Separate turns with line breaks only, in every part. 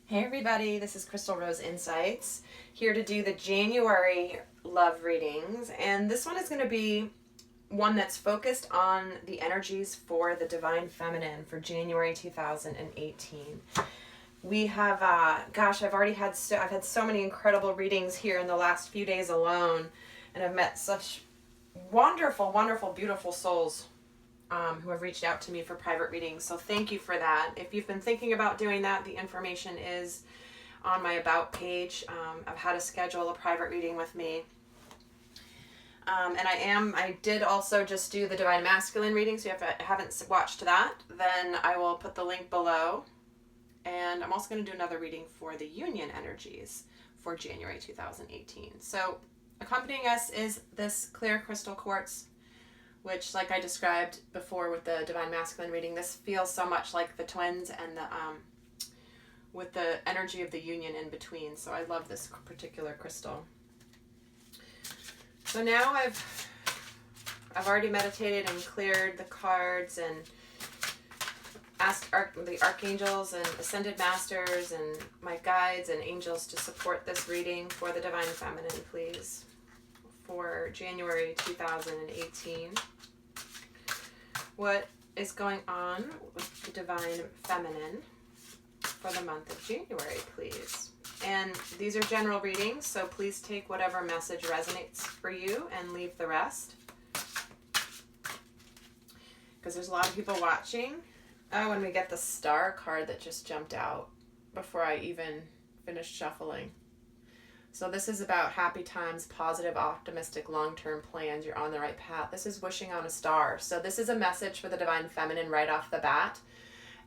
Hey everybody, this is Crystal Rose Insights, here to do the January love readings, and this one is going to be one that's focused on the energies for the Divine Feminine for January 2018. We have, I've had so many incredible readings here in the last few days alone, and I've met such wonderful, wonderful, beautiful souls who have reached out to me for private readings. So thank you for that. If you've been thinking about doing that, the information is on my About page of how to schedule a private reading with me. And I did also just do the Divine Masculine reading, so if you haven't watched that, then I will put the link below. And I'm also going to do another reading for the Union energies for January 2018. So accompanying us is this clear crystal quartz, which, like I described before with the Divine Masculine reading, this feels so much like the twins and the with the energy of the union in between. So I love this particular crystal. So now I've already meditated and cleared the cards and asked the archangels and ascended masters and my guides and angels to support this reading for the Divine Feminine, please, for January 2018. What is going on with the Divine Feminine for the month of January, please? And these are general readings, so please take whatever message resonates for you and leave the rest, because there's a lot of people watching. Oh, and we get the star card that just jumped out before I even finished shuffling. So this is about happy times, positive, optimistic, long-term plans. You're on the right path. This is wishing on a star. So this is a message for the Divine Feminine right off the bat,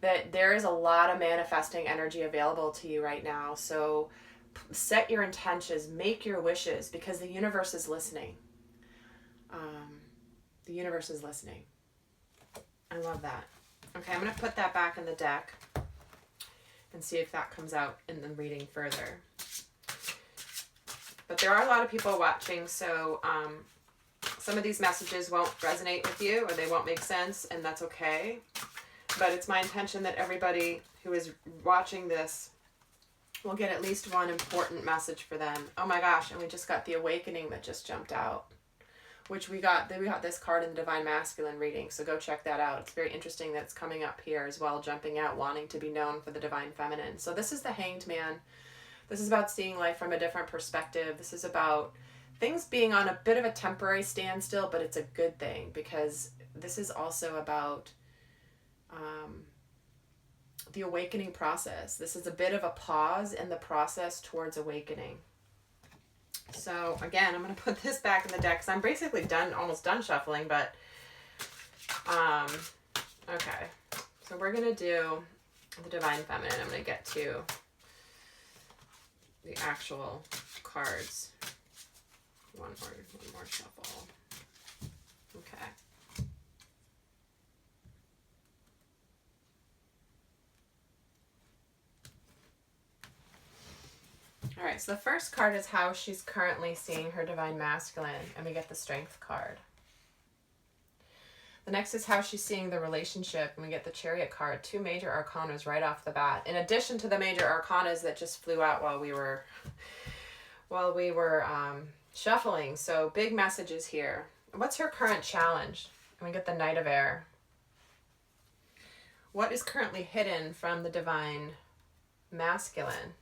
that there is a lot of manifesting energy available to you right now. So set your intentions, make your wishes, because the universe is listening. The universe is listening. I love that. Okay, I'm going to put that back in the deck and see if that comes out in the reading further. But there are a lot of people watching, so some of these messages won't resonate with you or they won't make sense, and that's okay. But it's my intention that everybody who is watching this will get at least one important message for them. Oh my gosh, and we just got the awakening that just jumped out, which we got this card in the Divine Masculine reading, so go check that out. It's very interesting that it's coming up here as well, jumping out, wanting to be known for the Divine Feminine. So this is the Hanged Man. This is about seeing life from a different perspective. This is about things being on a bit of a temporary standstill, but it's a good thing, because this is also about the awakening process. This is a bit of a pause in the process towards awakening. So again, I'm going to put this back in the deck because I'm basically almost done shuffling, but okay. So we're going to do the Divine Feminine. I'm going to get to the actual cards. One more shuffle. Okay. All right, so the first card is how she's currently seeing her Divine Masculine, and we get the Strength card. The next is how she's seeing the relationship, and we get the Chariot card. Two major arcanas right off the bat, in addition to the major arcanas that just flew out while we were shuffling. So big messages here. What's her current challenge? And we get the Knight of Air. What is currently hidden from the Divine Masculine?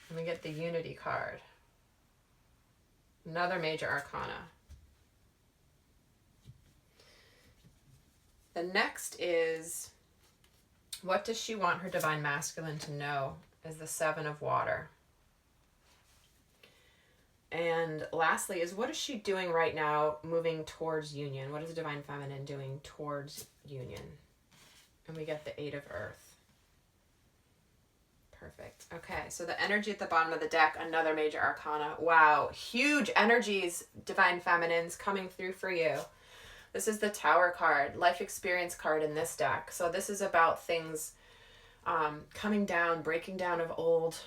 And we get the Unity card. Another major arcana. The next is, what does she want her Divine Masculine to know? Is the Seven of Water. And lastly is, what is she doing right now moving towards union? What is the Divine Feminine doing towards union? And we get the Eight of Earth. Perfect. Okay, so the energy at the bottom of the deck, another major arcana. Wow, huge energies, Divine Feminines, coming through for you. This is the Tower card, life experience card in this deck. So this is about things coming down, breaking down of old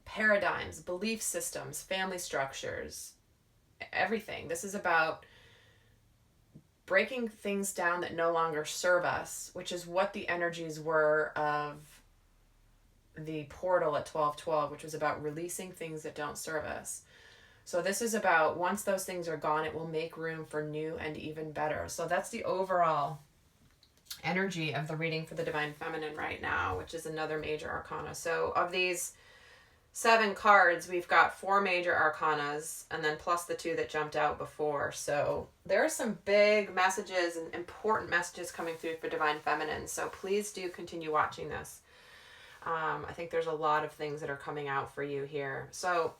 paradigms, belief systems, family structures, everything. This is about breaking things down that no longer serve us, which is what the energies were of the portal at 12:12, which was about releasing things that don't serve us. So this is about once those things are gone, it will make room for new and even better. So that's the overall energy of the reading for the Divine Feminine right now, which is another major arcana. So of these 7 cards, we've got 4 major arcanas and then plus the 2 that jumped out before. So there are some big messages and important messages coming through for Divine Feminine. So please do continue watching this. I think there's a lot of things that are coming out for you here. So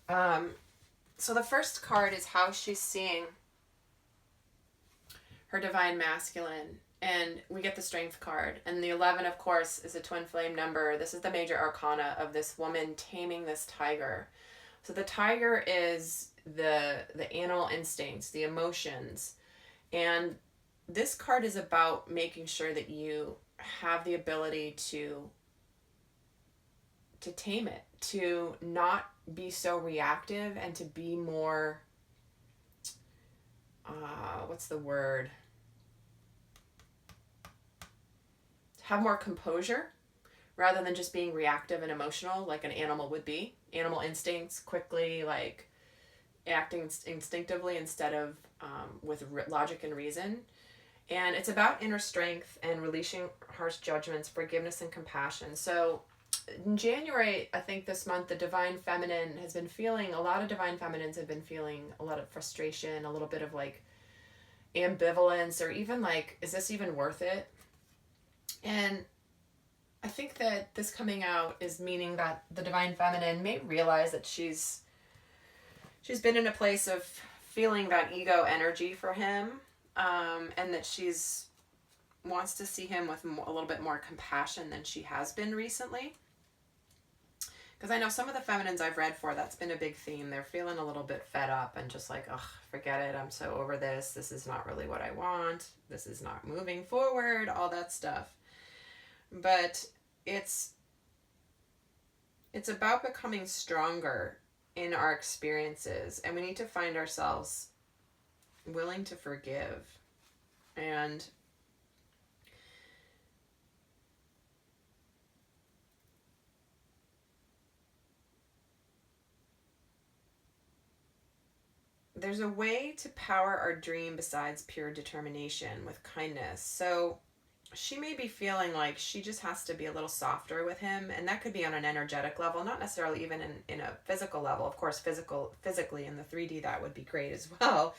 the first card is how she's seeing her Divine Masculine. And we get the Strength card. And the 11, of course, is a twin flame number. This is the major arcana of this woman taming this tiger. So the tiger is the animal instincts, the emotions. And this card is about making sure that you have the ability to tame it, to not be so reactive and to be more, what's the word? Have more composure rather than just being reactive and emotional like an animal would be. Animal instincts, quickly, like acting instinctively instead of with logic and reason. And it's about inner strength and releasing harsh judgments, forgiveness and compassion. So in January, I think this month, the Divine Feminine has been feeling, a lot of Divine Feminines have been feeling a lot of frustration, a little bit of like ambivalence, or even like, is this even worth it? And I think that this coming out is meaning that the Divine Feminine may realize that she's been in a place of feeling that ego energy for him, and that she's wants to see him with a little bit more compassion than she has been recently. Because I know some of the feminines I've read for, that's been a big theme. They're feeling a little bit fed up and just like, ugh, forget it. I'm so over this. This is not really what I want. This is not moving forward, all that stuff. But it's about becoming stronger in our experiences, and we need to find ourselves willing to forgive. And there's a way to power our dream besides pure determination with kindness. So she may be feeling like she just has to be a little softer with him, and that could be on an energetic level, not necessarily even in a physical level. Of course, physically in the 3D, that would be great as well.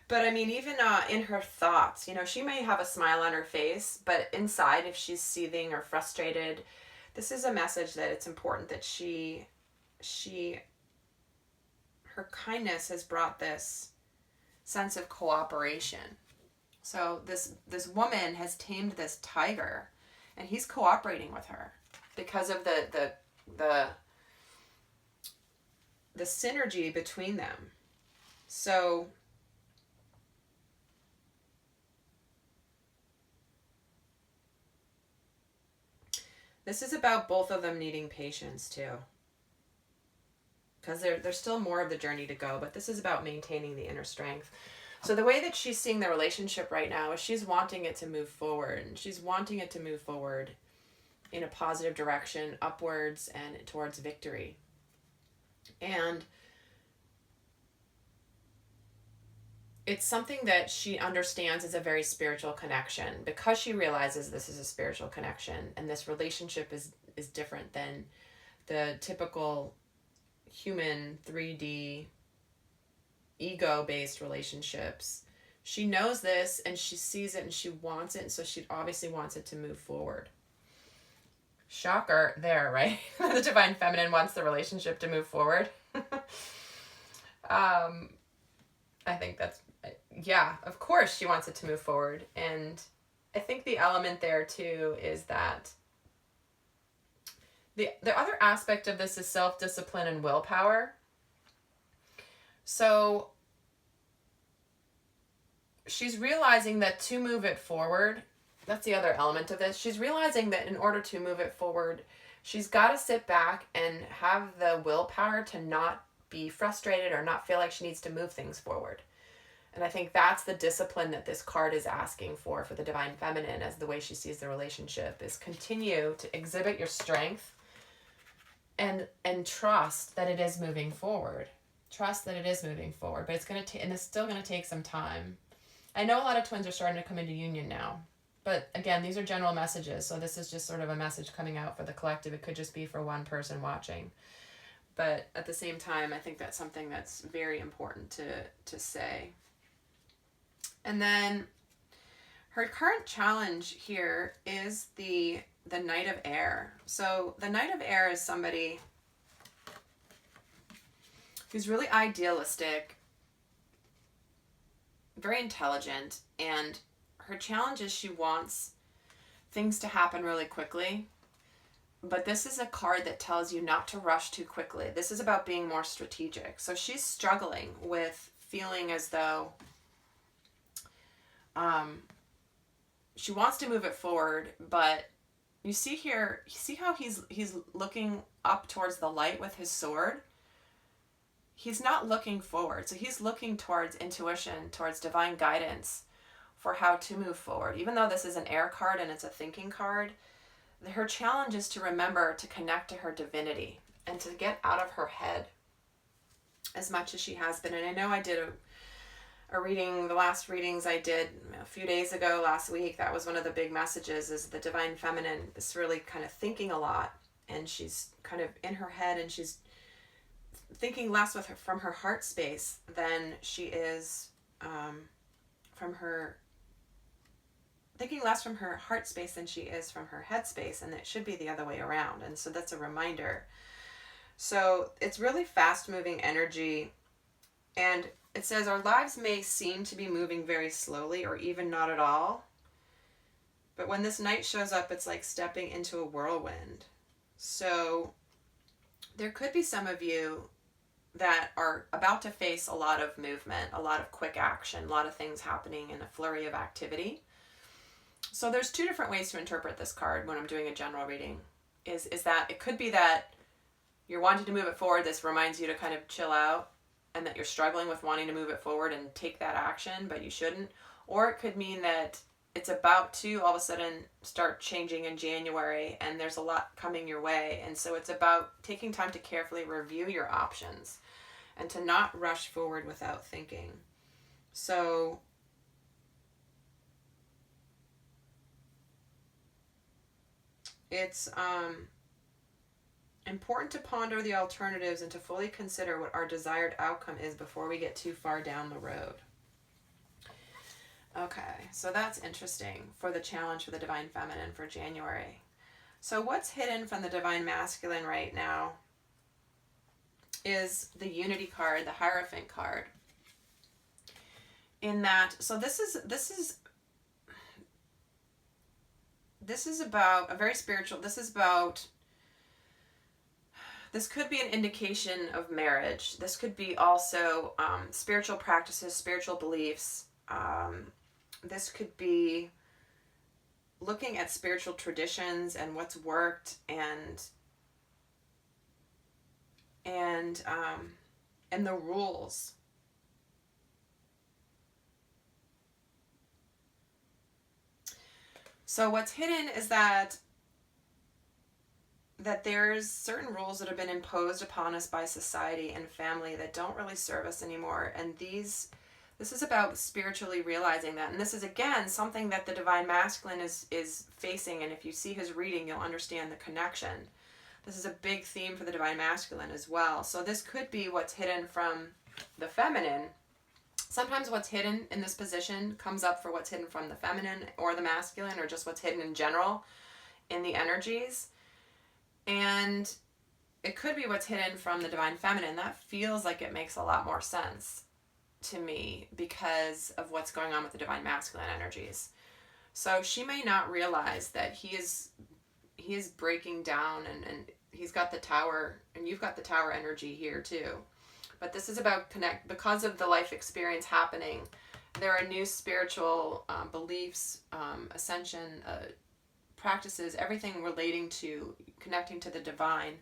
But I mean, even in her thoughts, you know, she may have a smile on her face, but inside, if she's seething or frustrated, this is a message that it's important that her kindness has brought this sense of cooperation. So this woman has tamed this tiger, and he's cooperating with her because of the synergy between them. So this is about both of them needing patience too, because there's still more of the journey to go, but this is about maintaining the inner strength. So the way that she's seeing the relationship right now is she's wanting it to move forward, and she's wanting it to move forward in a positive direction, upwards and towards victory. And it's something that she understands is a very spiritual connection, because she realizes this is a spiritual connection, and this relationship is different than the typical human 3D ego-based relationships. She knows this, and she sees it, and she wants it, and so she obviously wants it to move forward. Shocker there, right? The Divine Feminine wants the relationship to move forward. I think that's, yeah, of course she wants it to move forward. And I think the element there too is that the other aspect of this is self-discipline and willpower. So she's realizing that to move it forward, that's the other element of this. She's realizing that in order to move it forward, she's got to sit back and have the willpower to not be frustrated or not feel like she needs to move things forward. And I think that's the discipline that this card is asking for the divine feminine, as the way she sees the relationship, is continue to exhibit your strength and trust that it is moving forward. Trust that it is moving forward, but it's going to and it's still going to take some time. I know a lot of twins are starting to come into union now, but again, these are general messages, so this is just sort of a message coming out for the collective. It could just be for one person watching. But at the same time, I think that's something that's very important to say. And then her current challenge here is the Knight of Air. So the Knight of Air is somebody who's really idealistic, very intelligent, and her challenge is she wants things to happen really quickly. But this is a card that tells you not to rush too quickly. This is about being more strategic. So she's struggling with feeling as though she wants to move it forward, but you see here, you see how he's looking up towards the light with his sword? He's not looking forward. So he's looking towards intuition, towards divine guidance for how to move forward. Even though this is an air card and it's a thinking card, her challenge is to remember to connect to her divinity and to get out of her head as much as she has been. And I know I did a reading, the last readings I did a few days ago, last week, that was one of the big messages, is the divine feminine is really kind of thinking a lot, and she's kind of in her head, and she's thinking less from her heart space than she is from her heart space than she is from her head space, and it should be the other way around. And so that's a reminder. So it's really fast moving energy, and it says our lives may seem to be moving very slowly or even not at all, but when this Knight shows up, it's like stepping into a whirlwind. So there could be some of you that are about to face a lot of movement, a lot of quick action, a lot of things happening in a flurry of activity. So there's two different ways to interpret this card when I'm doing a general reading. Is that it could be that you're wanting to move it forward. This reminds you to kind of chill out, and that you're struggling with wanting to move it forward and take that action, but you shouldn't. Or it could mean that it's about to all of a sudden start changing in January, and there's a lot coming your way. And so it's about taking time to carefully review your options and to not rush forward without thinking. So it's important to ponder the alternatives and to fully consider what our desired outcome is before we get too far down the road. Okay, so that's interesting for the challenge for the divine feminine for January. So what's hidden from the divine masculine right now is the unity card, the Hierophant card. In that, so this is about a very spiritual, this could be an indication of marriage. This could be also spiritual practices, spiritual beliefs. This could be looking at spiritual traditions and what's worked and the rules. So what's hidden is that there's certain rules that have been imposed upon us by society and family that don't really serve us anymore. And this is about spiritually realizing that. And this is, again, something that the divine masculine is facing. And if you see his reading, you'll understand the connection. This is a big theme for the divine masculine as well. So this could be what's hidden from the feminine. Sometimes what's hidden in this position comes up for what's hidden from the feminine or the masculine, or just what's hidden in general in the energies. And it could be what's hidden from the divine feminine. That feels like it makes a lot more sense to me because of what's going on with the divine masculine energies. So she may not realize that he is breaking down, and he's got the tower, and you've got the tower energy here too. But this is about because of the life experience happening. There are new spiritual beliefs, ascension, practices, everything relating to connecting to the divine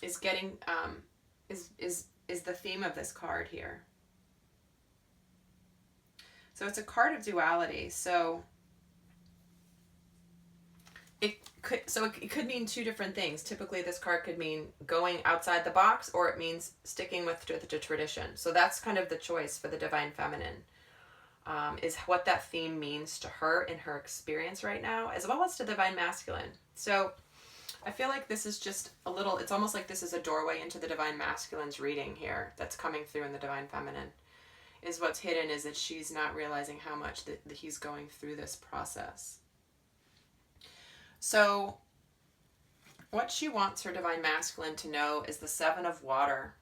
is getting is the theme of this card here. So it's a card of duality. So it could mean two different things. Typically, this card could mean going outside the box, or it means sticking with the tradition. So that's kind of the choice for the Divine Feminine, is what that theme means to her in her experience right now, as well as to the Divine Masculine. So I feel like this is just a little, it's almost like this is a doorway into the Divine Masculine's reading here that's coming through in the Divine Feminine. Is what's hidden is that she's not realizing how much that he's going through this process. So what she wants her Divine Masculine to know is the Seven of Water.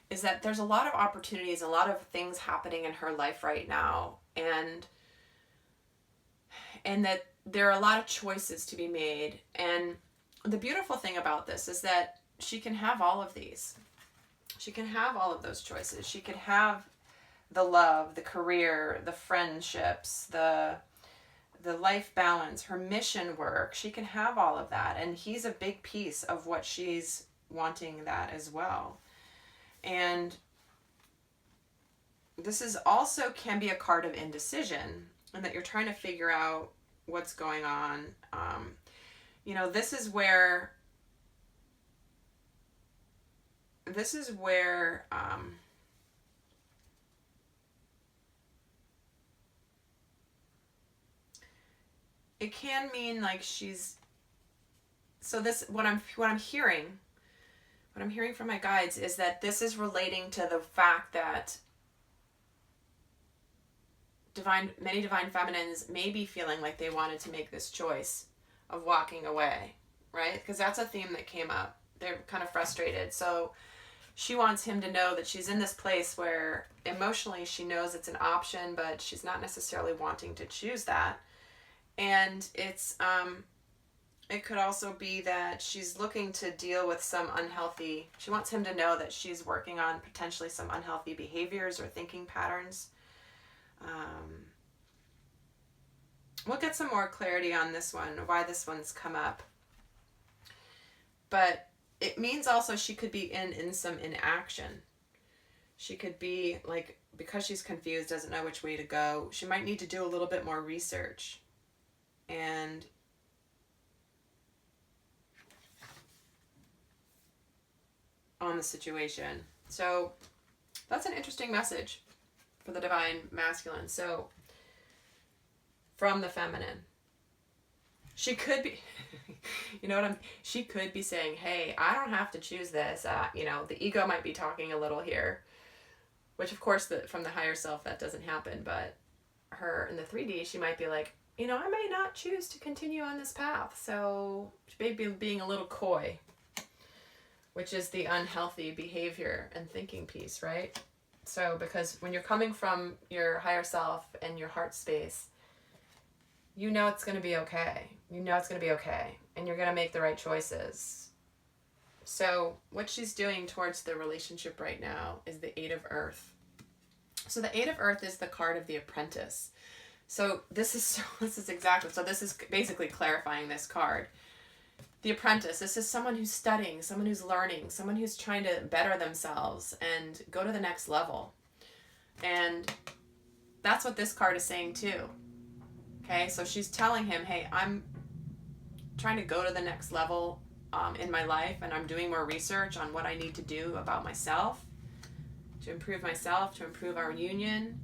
Is that there's a lot of opportunities, a lot of things happening in her life right now. And that there are a lot of choices to be made. And the beautiful thing about this is that she can have all of these. She can have all of those choices. She can have the love, the career, the friendships, the life balance, her mission work. She can have all of that. And he's a big piece of what she's wanting that as well. And this is also can be a card of indecision, and that you're trying to figure out what's going on. This is where it can mean like she's, so this, what I'm hearing from my guides is that this is relating to the fact that many divine feminines may be feeling like they wanted to make this choice of walking away, right? Because that's a theme that came up. They're kind of frustrated. So she wants him to know that she's in this place where emotionally she knows it's an option, but she's not necessarily wanting to choose that. And it's it could also be that she's looking to deal with some unhealthy, she wants him to know that she's working on potentially some unhealthy behaviors or thinking patterns. We'll get some more clarity on this one, why this one's come up. But it means also she could be in some inaction. She could be like, because she's confused, doesn't know which way to go, she might need to do a little bit more research. And on the situation. So that's an interesting message for the Divine Masculine. So from the feminine, she could be, she could be saying, hey, I don't have to choose this. The ego might be talking a little here, which of course from the higher self, that doesn't happen. But her in the 3D, she might be like, I may not choose to continue on this path. So she may be being a little coy, which is the unhealthy behavior and thinking piece, right? So because when you're coming from your higher self and your heart space, it's going to be okay. It's going to be okay. And you're going to make the right choices. So what she's doing towards the relationship right now is the Eight of Earth. So the Eight of Earth is the card of the apprentice. So this is basically clarifying this card. The apprentice, this is someone who's studying, someone who's learning, someone who's trying to better themselves and go to the next level. And that's what this card is saying too. Okay, so she's telling him, hey, I'm trying to go to the next level in my life, and I'm doing more research on what I need to do about myself, to improve our union.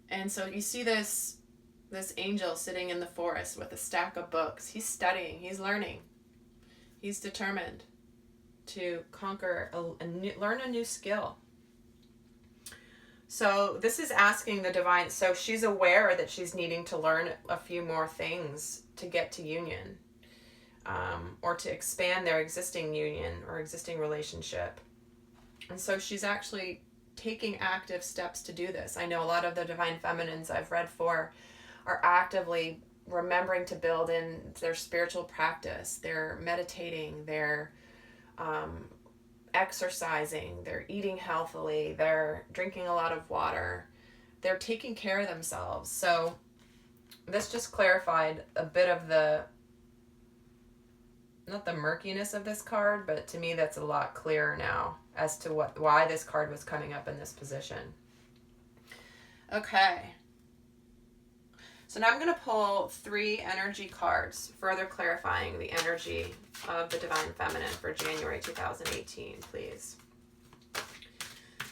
And so you see this angel sitting in the forest with a stack of books. He's studying, he's learning. He's determined to conquer, learn a new skill. So this is asking the divine, so she's aware that she's needing to learn a few more things to get to union, or to expand their existing union or existing relationship. And so she's actually taking active steps to do this. I know a lot of the divine feminines I've read for are actively remembering to build in their spiritual practice. They're meditating, they're exercising, they're eating healthily, they're drinking a lot of water, they're taking care of themselves. So this just clarified a bit of not the murkiness of this card, but to me that's a lot clearer now as to why this card was coming up in this position. Okay. So now I'm going to pull 3 energy cards, further clarifying the energy of the Divine Feminine for January 2018, please.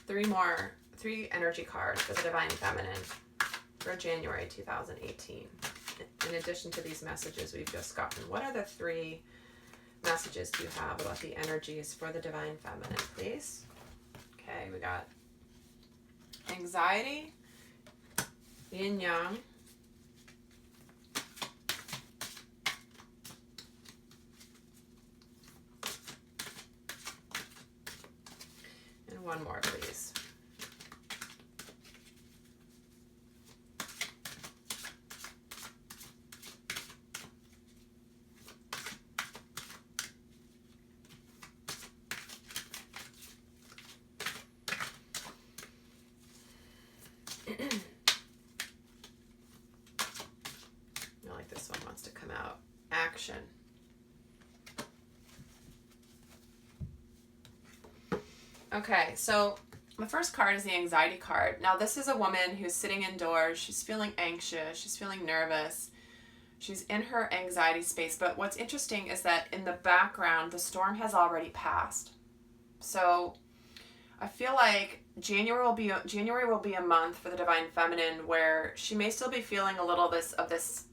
3 energy cards for the Divine Feminine for January 2018. In addition to these messages we've just gotten, what are the 3 messages do you have about the energies for the Divine Feminine, please? Okay, we got anxiety, yin yang, and one more, please. I like this one wants to come out. Action. Okay, so the first card is the anxiety card. Now this is a woman who's sitting indoors. She's feeling anxious. She's feeling nervous. She's in her anxiety space. But what's interesting is that in the background, the storm has already passed. So I feel like January will be a month for the Divine Feminine where she may still be feeling a little of this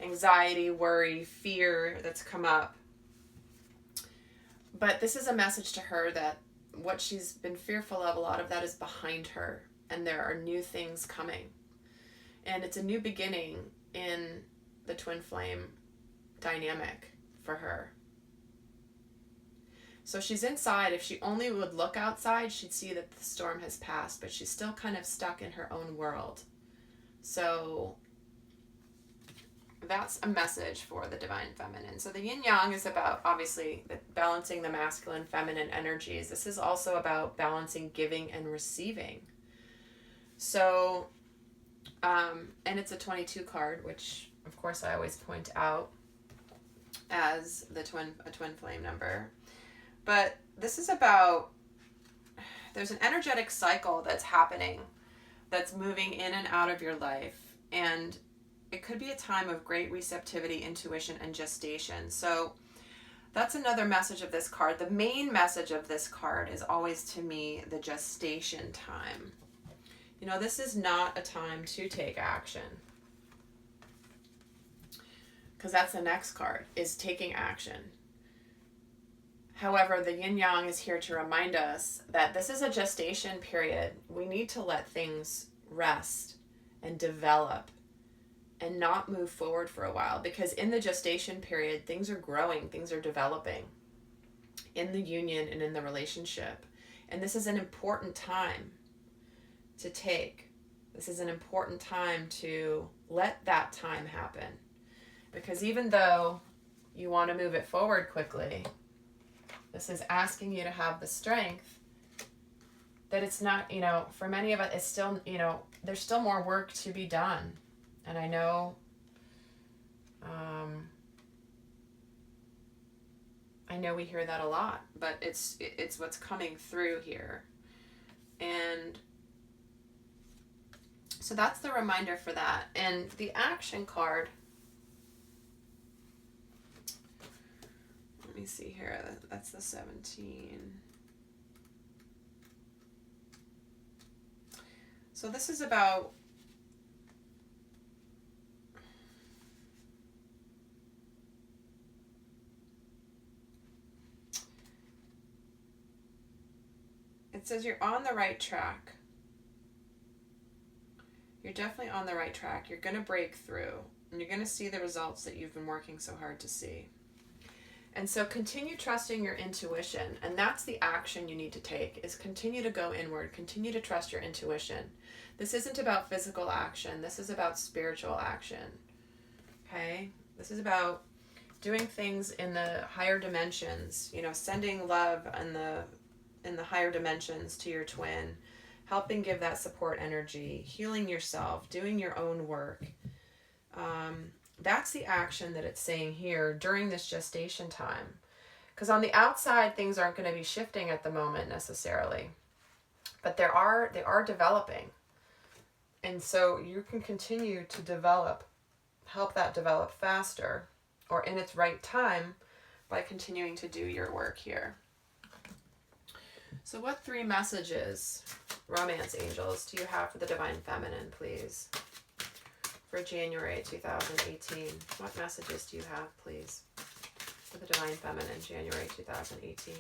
anxiety, worry, fear that's come up. But this is a message to her that what she's been fearful of, a lot of that is behind her, and there are new things coming. And it's a new beginning in the twin flame dynamic for her. So she's inside. If she only would look outside, she'd see that the storm has passed, but she's still kind of stuck in her own world. So that's a message for the Divine Feminine. So the yin yang is about, obviously, balancing the masculine feminine energies. This is also about balancing giving and receiving. So, and it's a 22 card, which of course I always point out as a twin flame number. But this is about, there's an energetic cycle that's happening, that's moving in and out of your life. And it could be a time of great receptivity, intuition, and gestation. So that's another message of this card. The main message of this card is always, to me, the gestation time. You know, this is not a time to take action. Because that's the next card, is taking action. However, the yin yang is here to remind us that this is a gestation period. We need to let things rest and develop and not move forward for a while, because in the gestation period, things are growing, things are developing in the union and in the relationship. And this is an important time to take. This is an important time to let that time happen. Because even though you want to move it forward quickly, this is asking you to have the strength that it's not, you know, for many of us, it's still, you know, there's still more work to be done. And I know, we hear that a lot, but it's what's coming through here. And so that's the reminder for that. And the action card, let me see here, that's the 17. So this is about it says you're on the right track. You're definitely on the right track. You're going to break through, and you're going to see the results that you've been working so hard to see. And so continue trusting your intuition, and that's the action you need to take, is continue to go inward, continue to trust your intuition. This isn't about physical action. This is about spiritual action. Okay? This is about doing things in the higher dimensions, you know, sending love in the higher dimensions to your twin, helping give that support energy, healing yourself, doing your own work. That's the action that it's saying here during this gestation time. Because on the outside, things aren't going to be shifting at the moment necessarily. But they are developing. And so you can continue to develop, help that develop faster or in its right time by continuing to do your work here. So what 3 messages, romance angels, do you have for the Divine Feminine, please? For January 2018. What messages do you have, please, for the Divine Feminine, January 2018?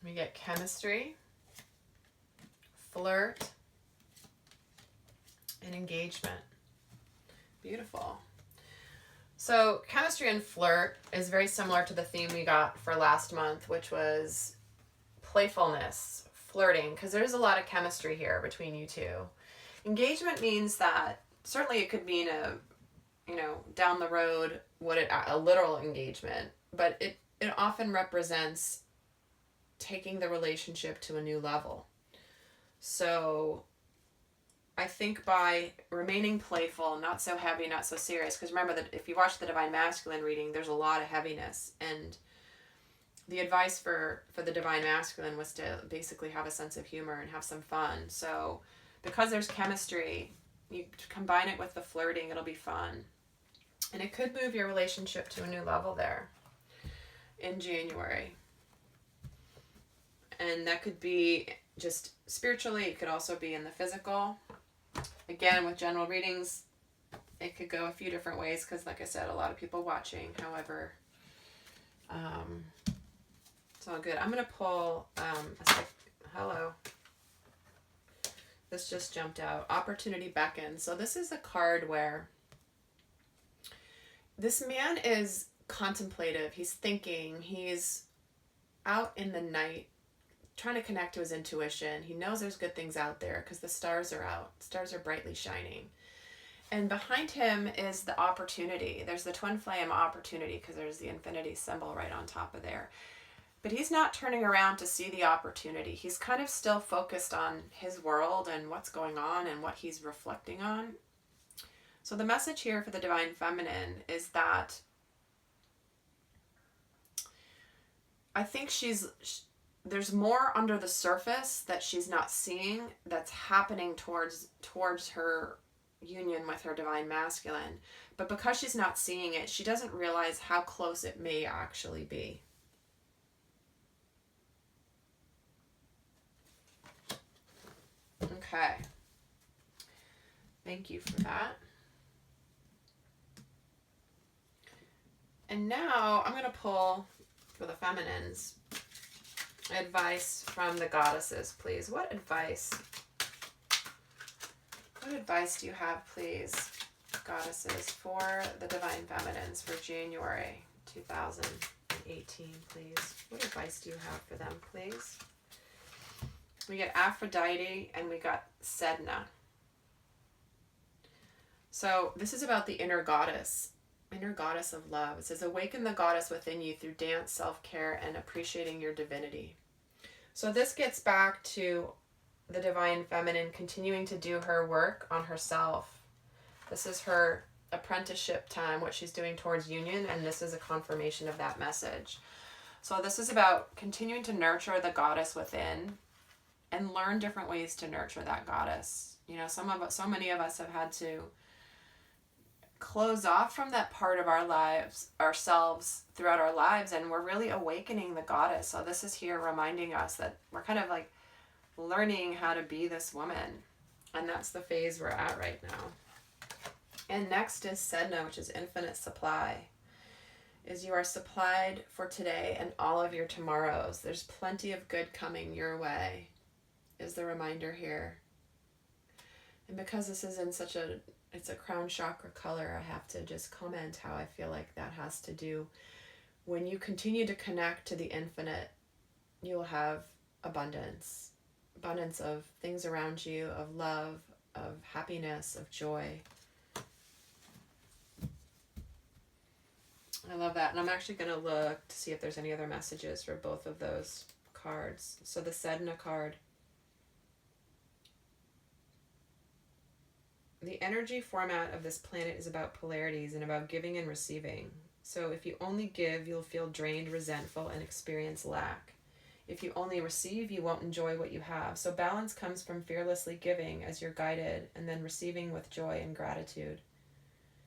We get chemistry, flirt, and engagement. Beautiful. So chemistry and flirt is very similar to the theme we got for last month, which was playfulness, flirting, because there's a lot of chemistry here between you two. Engagement means that certainly it could mean down the road, a literal engagement, but it often represents taking the relationship to a new level. So I think by remaining playful, not so heavy, not so serious, because remember that if you watch the Divine Masculine reading, there's a lot of heaviness, and the advice for the Divine Masculine was to basically have a sense of humor and have some fun. So because there's chemistry, you combine it with the flirting, it'll be fun. And it could move your relationship to a new level there in January. And that could be just spiritually, it could also be in the physical. Again, with general readings, it could go a few different ways because, like I said, a lot of people watching. However, it's all good. I'm going to pull, hello. This just jumped out. Opportunity beckons. So this is a card where this man is contemplative. He's thinking. He's out in the night trying to connect to his intuition. He knows there's good things out there because the stars are out. Stars are brightly shining. And behind him is the opportunity. There's the twin flame opportunity because there's the infinity symbol right on top of there. But he's not turning around to see the opportunity. He's kind of still focused on his world and what's going on and what he's reflecting on. So the message here for the Divine Feminine is that I think there's more under the surface that she's not seeing that's happening towards her union with her Divine Masculine. But because she's not seeing it, she doesn't realize how close it may actually be. Okay. Thank you for that. And now I'm going to pull for the feminines advice from the goddesses, please. What advice do you have, please, goddesses, for the Divine Feminines for January 2018, please? What advice do you have for them, please? We get Aphrodite and we got Sedna. So this is about the inner goddess of love. It says, awaken the goddess within you through dance, self-care, and appreciating your divinity. So this gets back to the Divine Feminine continuing to do her work on herself. This is her apprenticeship time, what she's doing towards union, and this is a confirmation of that message. So this is about continuing to nurture the goddess within and learn different ways to nurture that goddess. You know, so many of us have had to close off from that part of our lives, ourselves throughout our lives, and we're really awakening the goddess. So this is here reminding us that we're kind of like learning how to be this woman, and that's the phase we're at right now. And next is Sedna, which is infinite supply. Is you are supplied for today and all of your tomorrows. There's plenty of good coming your way, is the reminder here. And because this is in it's a crown chakra color, I have to just comment how I feel like that has to do. When you continue to connect to the infinite, you'll have abundance of things around you, of love, of happiness, of joy. I love that. And I'm actually going to look to see if there's any other messages for both of those cards. So the Sedna card. the energy format of this planet is about polarities and about giving and receiving. So if you only give, you'll feel drained, resentful, and experience lack. If you only receive, you won't enjoy what you have. So balance comes from fearlessly giving as you're guided, and then receiving with joy and gratitude.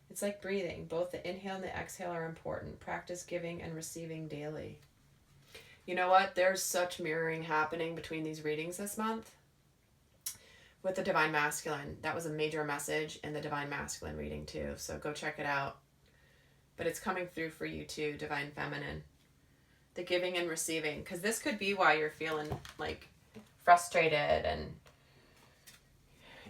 It's like breathing. Both the inhale and the exhale are important. Practice giving and receiving daily. You know what? There's such mirroring happening between these readings this month. With the Divine Masculine, that was a major message in the Divine Masculine reading too, so go check it out. But it's coming through for you too, Divine Feminine. The giving and receiving, because this could be why you're feeling like frustrated and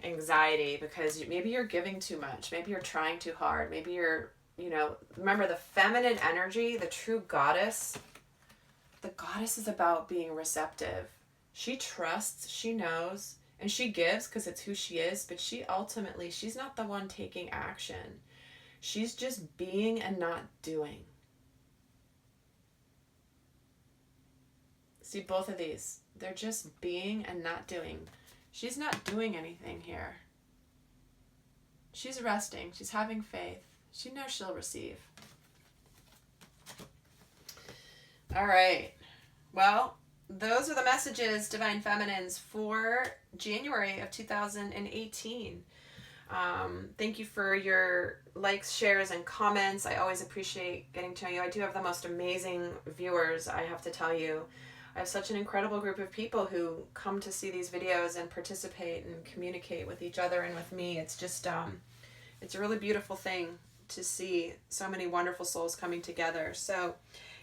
anxiety, because maybe you're giving too much, maybe you're trying too hard, maybe you're, remember the feminine energy, the true goddess, the goddess is about being receptive. She trusts, she knows, and she gives because it's who she is, but she's not the one taking action. She's just being and not doing. See, both of these, they're just being and not doing. She's not doing anything here. She's resting. She's having faith. She knows she'll receive. All right. Well, those are the messages, Divine Feminines, for January of 2018. Thank you for your likes, shares, and comments. I always appreciate getting to know you. I do have the most amazing viewers, I have to tell you. I have such an incredible group of people who come to see these videos and participate and communicate with each other and with me. It's just, it's a really beautiful thing to see so many wonderful souls coming together. So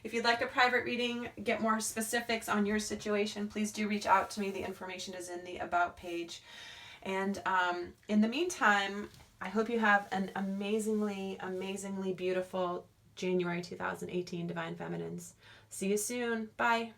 if you'd like a private reading, get more specifics on your situation, please do reach out to me. The information is in the About page. And in the meantime, I hope you have an amazingly, amazingly beautiful January 2018, Divine Feminines. See you soon. Bye.